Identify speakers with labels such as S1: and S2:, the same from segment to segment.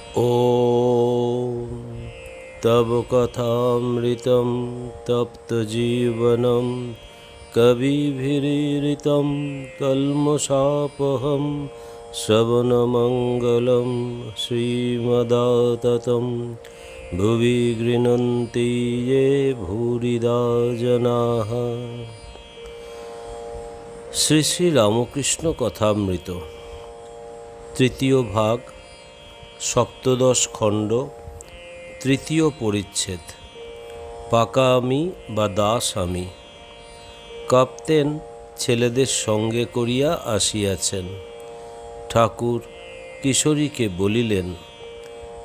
S1: ॐ तव कथामृतं तप्तजीवनं कविभिरीरितं कल्मषापहं श्रवणमङ्गलं श्रीमदाततं भुवि गृह्णन्ति ये भूरिदा जनाः। শ্রী শ্রী রামকৃষ্ণ কথামৃত তৃতীয় ভাগ, সপ্তদশ খণ্ড, তৃতীয় পরিচ্ছেদ। পাকা আমি বা দাস আমি। কাপ্তেন ছেলেদের সঙ্গে করিয়া আসিয়াছেন। ঠাকুর কিশোরীকে বলিলেন,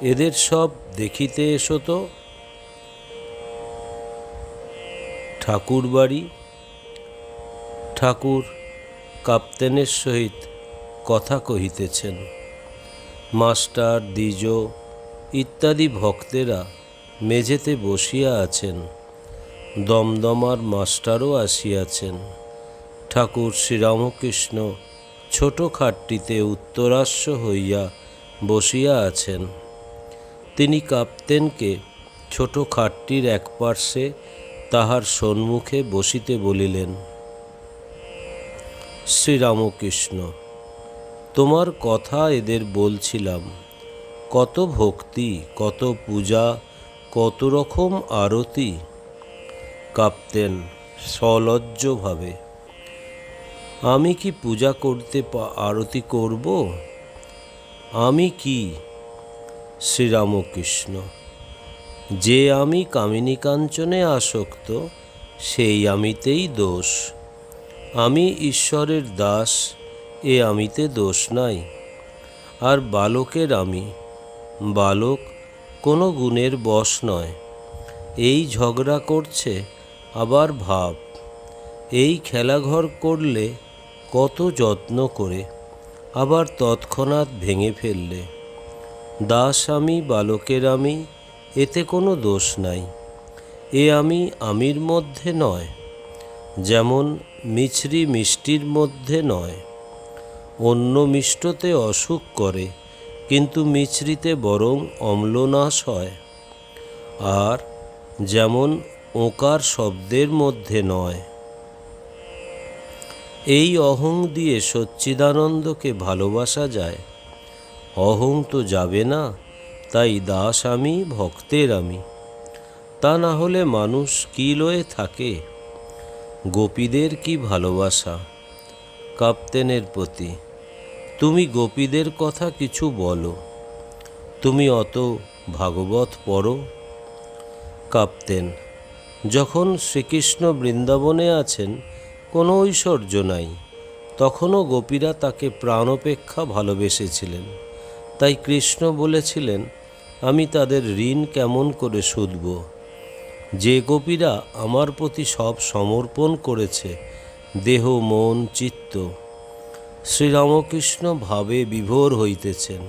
S1: এদের সব দেখিতে এসো তো। ঠাকুর বাড়ি। ঠাকুর কাপ্তেনের সহিত কথা কহিতেছেন। মাস্টার, দ্বিজ ইত্যাদি ভক্তেরা মেঝেতে বসিয়া আছেন। দমদমার মাস্টারও আসিয়াছেন। ঠাকুর শ্রীরামকৃষ্ণ ছোট খাটটিতে উত্তরাস্য হইয়া বসিয়া আছেন। তিনি কাপ্তেনকে ছোট খাটটির এক পার্শ্বে তাহার সম্মুখে বসিতে বলিলেন। শ্রীরামকৃষ্ণ, তোমার কথা এদের বলছিলাম। কত ভক্তি, কত পূজা, কত রকম আরতি। কাপ্তেন সলজ্জভাবে, আমি কি পূজা করতে আরতি করব? আমি কি? শ্রীরামকৃষ্ণ, যে আমি কামিনী কাঞ্চনে আসক্ত, সেই আমিতেই দোষ। আমি ঈশ্বরের দাস, এ আমিতে দোষ নাই। আর বালকের আমি, বালক কোনো গুণের বশ নয়। এই ঝগড়া করছে, আবার ভাব। এই খেলাঘর করলে কত যত্ন করে, আবার তৎক্ষণাৎ ভেঙে ফেললে। দাস আমি, বালকের আমি, এতে কোনো দোষ নাই। এ আমি আমির মধ্যে নয়, যেমন মিছরি মিষ্টির মধ্যে নয়। অন্য মিষ্টতে অসুখ করে, কিন্তু মিছরিতে বরং অম্লনাশ হয়। আর যেমন ওকার শব্দের মধ্যে নয়। এই অহং দিয়ে সচ্চিদানন্দকে ভালোবাসা যায়? অহং তো যাবে না। তাই দাস আমি, ভক্তের আমি। তা না হলে মানুষ কি লয়ে থাকে? গোপীদের কি ভালোবাসা! কাপ্তেনের প্রতি, তুমি গোপীদের কথা কিছু বলো। তুমি অত ভাগবত পড়ো। কাপ্তেন, যখন শ্রীকৃষ্ণ বৃন্দাবনে আছেন, কোনো ঐশ্বর্য নাই, তখনও গোপীরা তাকে প্রাণপেক্ষা ভালোবেসেছিলেন। তাই কৃষ্ণ বলেছিলেন, আমি তাদের ঋণ কেমন করে শুধব? যে গোপীরা আমার প্রতি সব সমর্পণ করেছে, দেহ, মন, চিত্ত। শ্রীরামকৃষ্ণ ভাবে বিভোর হইতেছেন।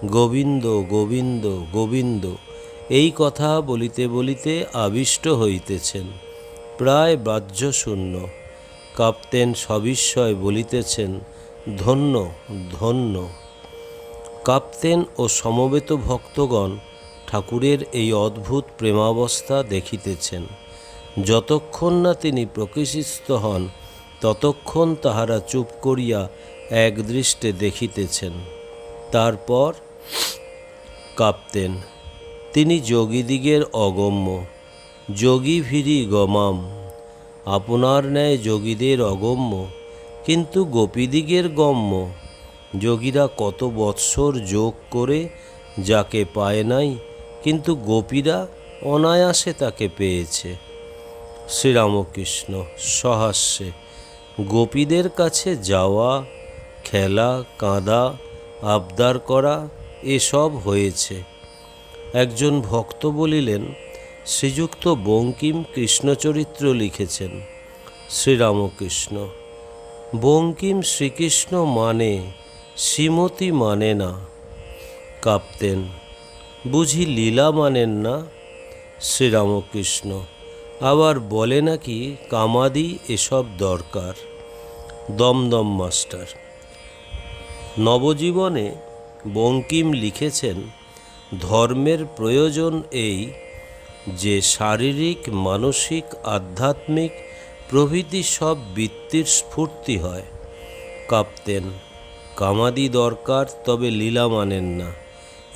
S1: গোবিন্দ গোবিন্দ গোবিন্দ এই কথা বলিতে বলিতে আবিষ্ট হইতেছেন, প্রায় বাহ্যশূন্য। কাপ্তেন সবিস্ময় বলিতেছেন, ধন্য ধন্য। কাপ্তেন ও সমবেত ভক্তগণ ঠাকুরের এই অদ্ভুত প্রেমাবস্থা দেখিতেছেন। যতক্ষণ না তিনি প্রকৃতিস্থ হন, ততক্ষণ তাহারা চুপ করিয়া একদৃষ্টে দেখিতেছেন। তারপর কাপ্তেন, তিনি যোগীদিগের অগম্য, যোগী ভিরি গমাম। আপনার ন্যায় যোগীদের অগম্য, কিন্তু গোপীদিগের গম্য। যোগীরা কত বৎসর যোগ করে যাকে পায় নাই, কিন্তু গোপীরা অনায়াসে তাকে পেয়েছে। শ্রীরামকৃষ্ণ সহাস্যে, গোপীদের কাছে যাওয়া, খেলা, কাঁদা, আবদার করা, এসব হয়েছে। একজন ভক্ত বলিলেন, শ্রীযুক্ত বঙ্কিম কৃষ্ণচরিত্র লিখেছেন। শ্রীরামকৃষ্ণ, বঙ্কিম শ্রীকৃষ্ণ মানে, শ্রীমতী মানে না। কাপ্তেন, বুঝি লীলা মানেন না? শ্রীরামকৃষ্ণ, আবার বলে নাকি কামাদি এসব দরকার। দমদম মাস্টার, নবজীবনে বঙ্কিম লিখেছেন, ধর্মের প্রয়োজন এই যে শারীরিক, মানসিক, আধ্যাত্মিক প্রভৃতি সব বৃত্তির স্ফূর্তি হয়। কাঁপতেন, কামাদি দরকার, তবে লীলা মানেন না।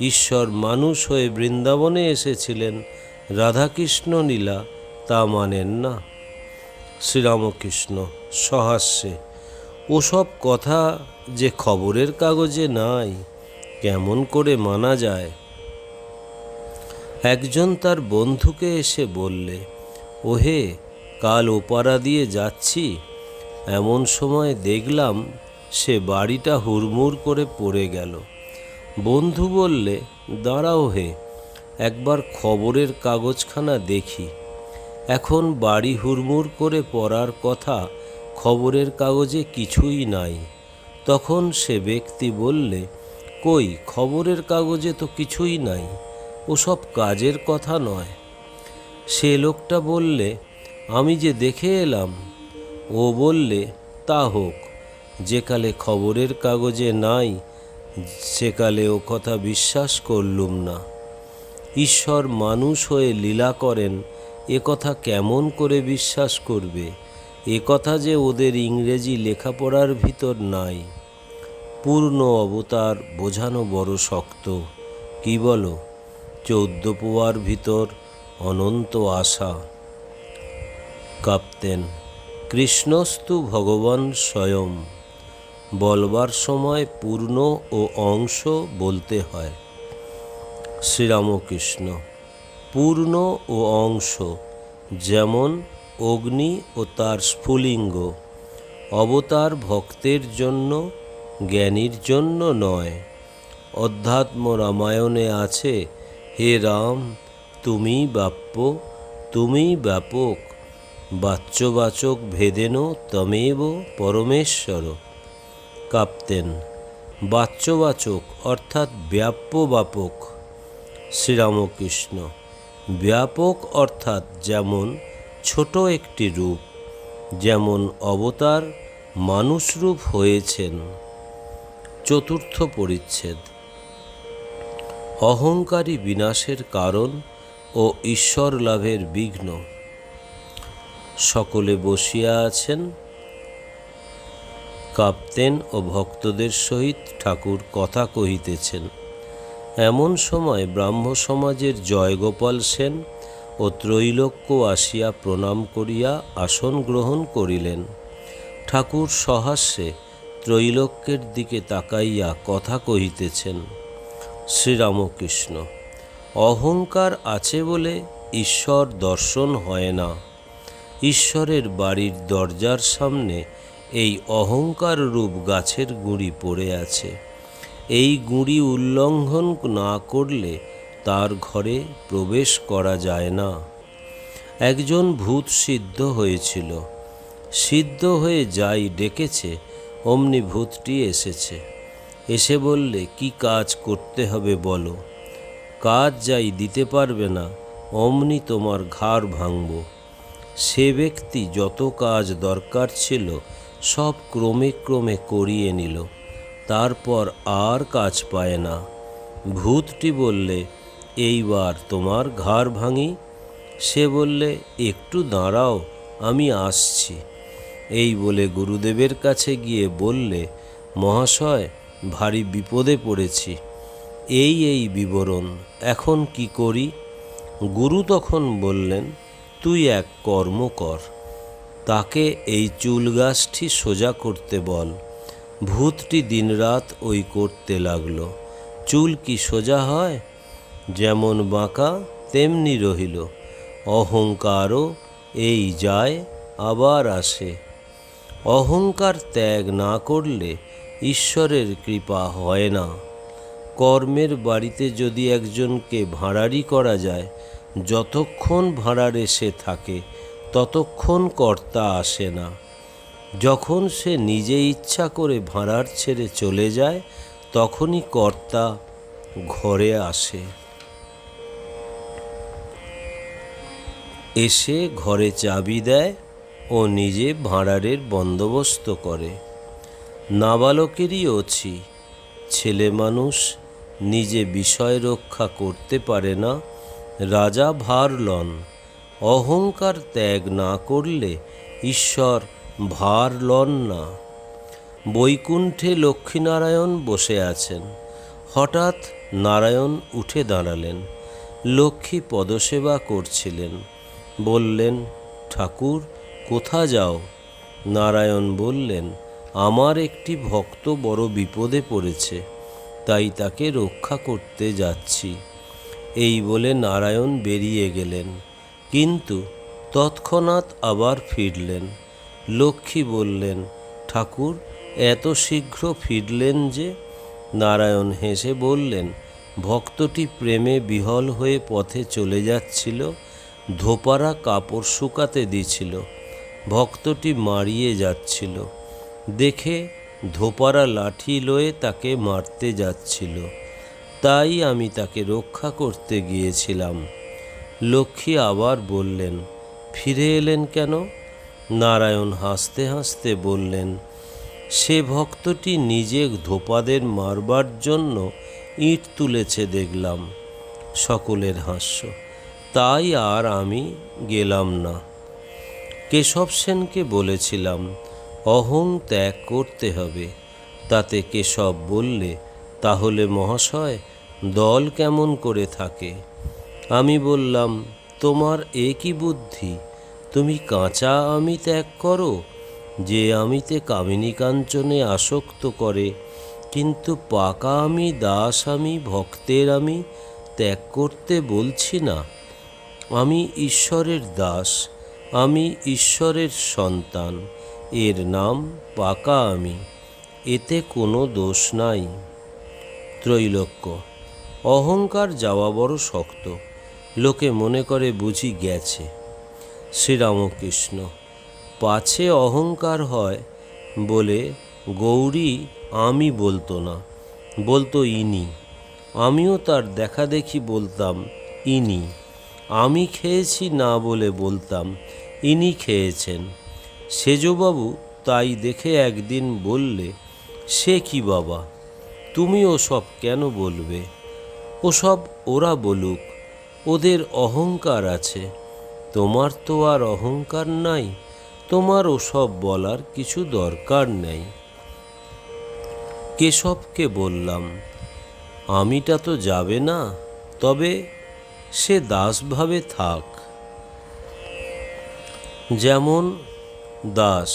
S1: ঈশ্বর মানুষ হয়ে বৃন্দাবনে এসেছিলেন, রাধাকৃষ্ণ লীলা তা মানেন না। শ্রীরামকৃষ্ণ সহাস্যে, ওসব কথা যে খবরের কাগজে নাই, কেমন করে মানা যায়? একজন তার বন্ধুকে এসে বললে, ওহে, কাল ওপারা দিয়ে যাচ্ছি, এমন সময় দেখলাম সে বাড়িটা হুড়মুড় করে পড়ে গেল। বন্ধু বললে, দাঁড়াও হে, একবার খবরের কাগজখানা দেখি। এখন বাড়ি হুড়মুড় করে পড়ার কথা খবরের কাগজে কিছুই নাই। তখন সে ব্যক্তি বললে, কই, খবরের কাগজে তো কিছুই নাই, ওসব কাজের কথা নয়। সে লোকটা বললে, আমি যে দেখে এলাম। ও বললে, তা হোক, যেকালে খবরের কাগজে নাই সেকালে ও কথা বিশ্বাস করলুম না। ঈশ্বর মানুষ হয়ে লীলা করেন, এ কথা কেমন করে বিশ্বাস করবে? এ কথা যে ওদের ইংরেজি লেখাপড়ার ভিতর নাই। পূর্ণ অবতার বোঝানো বড় শক্ত, কি বলো? 14 পোয়ার ভিতর অনন্ত আশা। কাঁপতেন, কৃষ্ণস্তু ভগবান স্বয়ং, বলবার সময় পূর্ণ ও অংশ বলতে হয়। শ্রীরামকৃষ্ণ, পূর্ণ ও অংশ যেমন অগ্নি ও তার স্ফুলিঙ্গ। অবতার ভক্তের জন্য, জ্ঞানীর জন্য নয়। অধ্যাত্ম রামায়ণে আছে, হে রাম, তুমি ব্যাপ্য, তুমি ব্যাপক, বাচ্যবাচক ভেদেন তমেব পরমেশ্বর। কাঁপতেন, বাচ্যবাচক অর্থাৎ ব্যাপ্য ব্যাপক। শ্রীরামকৃষ্ণ, ব্যাপক অর্থাৎ যেমন ছোট একটি রূপ, যেমন অবতার মানুষরূপ হয়েছেন। চতুর্থ পরিচ্ছেদ। অহংকারী বিনাশের কারণ ও ঈশ্বর লাভের বিঘ্ন। সকলে বসিয়া আছেন। কাঁপতেন ও ভক্তদের সহিত ঠাকুর কথা কহিতেছেন। এমন সময় ব্রাহ্ম সমাজের জয়গোপাল সেন ও ত্রৈলোক্য আসিয়া প্রণাম করিয়া আসন গ্রহণ করিলেন। ঠাকুর সহাস্যে ত্রৈলোক্যের দিকে তাকাইয়া কথা কহিতেছেন। শ্রীরামকৃষ্ণ, অহংকার আছে বলে ঈশ্বর দর্শন হয় না। ঈশ্বরের বাড়ির দরজার সামনে এই অহংকার রূপ গাছের গুঁড়ি পড়ে আছে। এই গুঁড়ি উল্লঙ্ঘন না করলে তার ঘরে প্রবেশ করা যায় না। একজন ভূত সিদ্ধ হয়েছিল। সিদ্ধ হয়ে যাই ডেকেছে, অমনি ভূতটি এসেছে। এসে বললে, কি কাজ করতে হবে বলো। কাজ যাই দিতে পারবে না, অমনি তোমার ঘাড় ভাঙব। সে ব্যক্তি যত কাজ দরকার ছিল সব ক্রমে ক্রমে করিয়ে নিল, তারপর আর কাজ পায় না। ভূতটি বললে, এইবার তোমার ঘাড় ভাঙি। সে বললে, একটু দাঁড়াও, আমি আসছি। এই বলে গুরুদেবের কাছে গিয়ে বললে, মহাশয়, ভারী বিপদে পড়েছি, এই বিবরণ, এখন কি করি? গুরু তখন বললেন, তুই এক কর্ম কর, তাকে এই চুল গাছটি সোজা করতে বল। ভূতটি দিনরাত ওই করতে লাগলো। চুল কি সোজা হয়? যেমন বাঁকা তেমনি রহিল। অহংকারও এই যায় আবার আসে। অহংকার ত্যাগ না করলে ঈশ্বরের কৃপা হয় না। কর্মের বাড়িতে যদি একজনকে ভাঁড়ারি করা যায়, যতক্ষণ ভাঁড়ারে সে থাকে ততক্ষণ কর্তা আসে না। যখন সে নিজে ইচ্ছা করে ভাঁড়ার ছেড়ে চলে যায়, তখনই কর্তা ঘরে আসে। এসে ঘরে চাবি দেয় ও নিজে ভাঁড়ারের বন্দোবস্ত করে। নাবালকেরই অছি, ছেলে মানুষ নিজে বিষয় রক্ষা করতে পারে না, রাজা ভার লন। অহংকার ত্যাগ না করলে ঈশ্বর ভার লন না। বৈকুণ্ঠে লক্ষ্মীনারায়ণ বসে আছেন। হঠাৎ নারায়ণ উঠে দাঁড়ালেন। লক্ষ্মী পদসেবা করছিলেন। বললেন, ঠাকুর কোথা যাও? নারায়ণ বললেন, আমার একটি ভক্ত বড় বিপদে পড়েছে, তাই তাকে রক্ষা করতে যাচ্ছি। এই বলে নারায়ণ বেরিয়ে গেলেন, কিন্তু তৎক্ষণাৎ আবার ফিরলেন। লক্ষ্মী বললেন, ঠাকুর এত শীঘ্র ফিরলেন যে? নারায়ণ হেসে বললেন, ভক্তটি প্রেমে বিহল হয়ে পথে চলে যাচ্ছিল, ধোপারা কাপড় শুকাতে দিছিল। ভক্তটি মারিয়ে যাচ্ছিল, দেখে ধোপারা লাঠি লয়ে তাকে মারতে যাচ্ছিল, তাই আমি তাকে রক্ষা করতে গিয়েছিলাম। লক্ষ্মী আবার বললেন, ফিরে এলেন কেন? নারায়ণ হাসতে হাসতে বললেন, সে ভক্তটি নিজে ধোপাদের মারবার জন্য ইট তুলেছে দেখলাম। সকলের হাস্য, তাই আর আমি গেলাম না। কেশব সেনকে বলেছিলাম অহং ত্যাগ করতে হবে। তাতে কেশব বললে, তাহলে মহাশয় দল কেমন করে থাকে? আমি বললাম, তোমার এ কি বুদ্ধি? তুমি কাঁচা আমি ত্যাগ করো, যে আমিতে কামিনী কাঞ্চনে আসক্ত করে, কিন্তু পাকা আমি, দাস আমি, ভক্তের আমি ত্যাগ করতে বলছি না। আমি ঈশ্বরের দাস, আমি ঈশ্বরের সন্তান, এর নাম পাকা আমি, এতে কোনো দোষ নাই। ত্রৈলোক্য, অহংকার যাওয়া বড় শক্ত, লোকে মনে করে বুঝি গেছে। শ্রীরামকৃষ্ণ, পাছে অহংকার হয় বলে গৌরী আমি বলতো না, বলতো ইনি। আমিও তার দেখা দেখি বলতাম ইনি। আমি খেয়েছি না বলে বলতাম ইনি খেয়েছেন। সেজবাবু তাই দেখে একদিন বললে, সে কি বাবা, তুমি ওসব কেন বলবে? ওসব ওরা বলুক, ওদের অহংকার আছে, তোমার তো আর অহংকার নাই, তোমার ওসব বলার কিছু দরকার নেই। কেশবকে বললাম, আমিটা তো যাবে না, তবে সে দাসভাবে থাক। যেমন দাস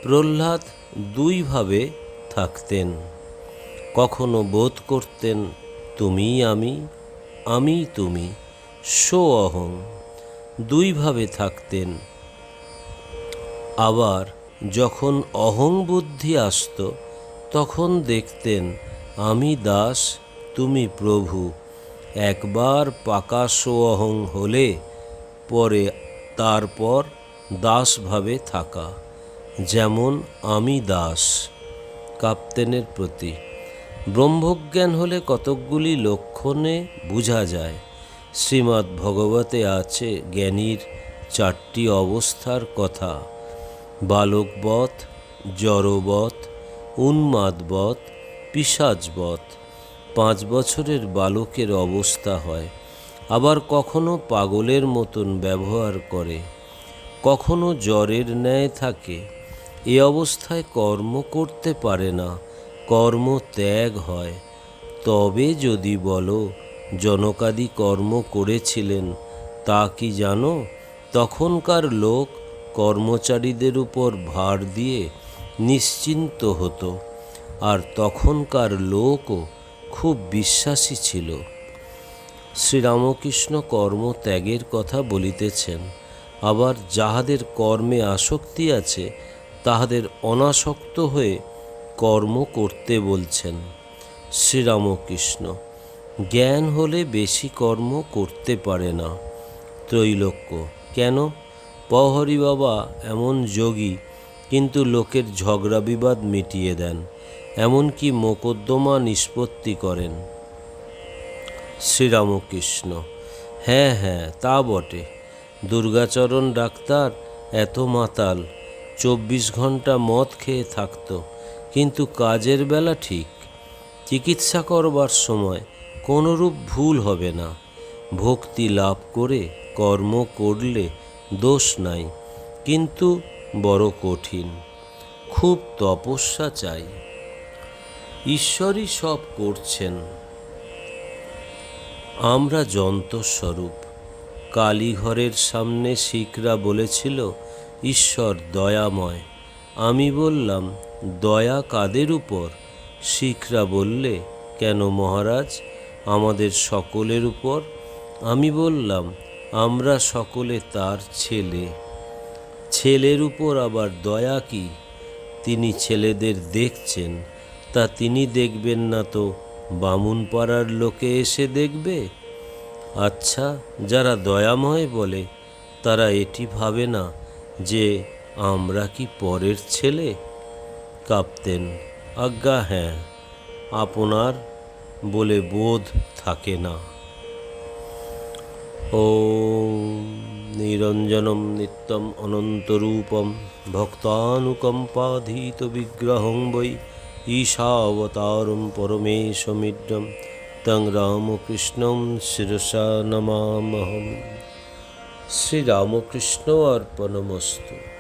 S1: প্রহ্লাদ দুইভাবে থাকতেন। কখনো বোধ করতেন তুমি আমি, আমি তুমি, সো অহং, দুইভাবে থাকতেন। আবার যখন অহং বুদ্ধি আসত, তখন দেখতেন আমি দাস, তুমি প্রভু। একবার পাকা সো অহং হলে পরে তারপর দাসভাবে থাকা। যেমন আমি দাস। কাপ্তেনের প্রতি ব্রহ্মজ্ঞান হলে কতকগুলি লক্ষণে বোঝা যায়। শ্রীমদ্ ভগবতে আছে জ্ঞানীর 4টি অবস্থার কথা: বালকবৎ, জড়বৎ, উন্মাদবৎ, পিশাচবৎ। 5 বছরের বালকের অবস্থা হয়, আবার কখনো পাগলের মতন ব্যবহার করে, কখনো জ্বরের ন্যায় থাকে। এ অবস্থায় কর্ম করতে পারে না, কর্ম ত্যাগ হয়। তবে যদি বলো জনকাদি কর্ম করেছিলেন, তা কি জানো? তখনকার লোক কর্মচারীদের উপর ভার দিয়ে নিশ্চিন্ত হতো, আর তখনকার লোকও খুব বিশ্বাসী ছিল। শ্রীরামকৃষ্ণ কর্ম ত্যাগের কথা বলিতেছেন, আবার যাহাদের কর্মে আসক্তি আছে তাহাদের অনাসক্ত হয়ে কর্ম করতে বলছেন। শ্রীরামকৃষ্ণ, জ্ঞান হলে বেশি কর্ম করতে পারে না। ত্রৈলোক্য, কেন? প্রহরী বাবা এমন যোগী, কিন্তু লোকের ঝগড়া বিবাদ মিটিয়ে দেন, এমনকি মোকদ্দমা নিষ্পত্তি করেন। শ্রীরামকৃষ্ণ, হ্যাঁ হ্যাঁ, তা বটে। দুর্গাচরণ ডাক্তার এত মাতাল, 24 ঘন্টা মদ খেয়ে থাকত, কিন্তু কাজের বেলা ঠিক। চিকিৎসা করবার সময় কোনরূপ ভুল হবে না। ভক্তি লাভ করে কর্ম করলে দোষ নাই, কিন্তু বড় কঠিন, খুব তপস্যা চাই। ঈশ্বরই সব করছেন, আমরা যন্ত্রস্বরূপ। কালীঘরের সামনে শিখরা বলেছিল, ঈশ্বর দয়াময়। আমি বললাম, দয়া কাদের উপর? শিখরা বললে, কেন মহারাজ, আমাদের সকলের উপর। আমি বললাম, আমরা সকলে তার ছেলে, ছেলের উপর আবার দয়া কি? তিনি ছেলেদের দেখছেন, তা তিনি দেখবেন না তো বামুন পাড়ার লোকে এসে দেখবে? আচ্ছা, যারা দয়াময় বলে তারা এটি ভাবে না যে আমরা কি পরের ছেলে? কাঁপতেন, আজ্ঞা হ্যাঁ, আপনার বলে বোধ থাকে না। ওম নিরঞ্জনম নিত্যম অনন্তরূপম ভক্তানুকম্পাধীত বিগ্রহং বৈ ঈশাবতারম পরমেশমিড্যম তং রামকৃষ্ণম শিরসা নমামহম। শ্রীরামকৃষ্ণ অর্পণমস্তু।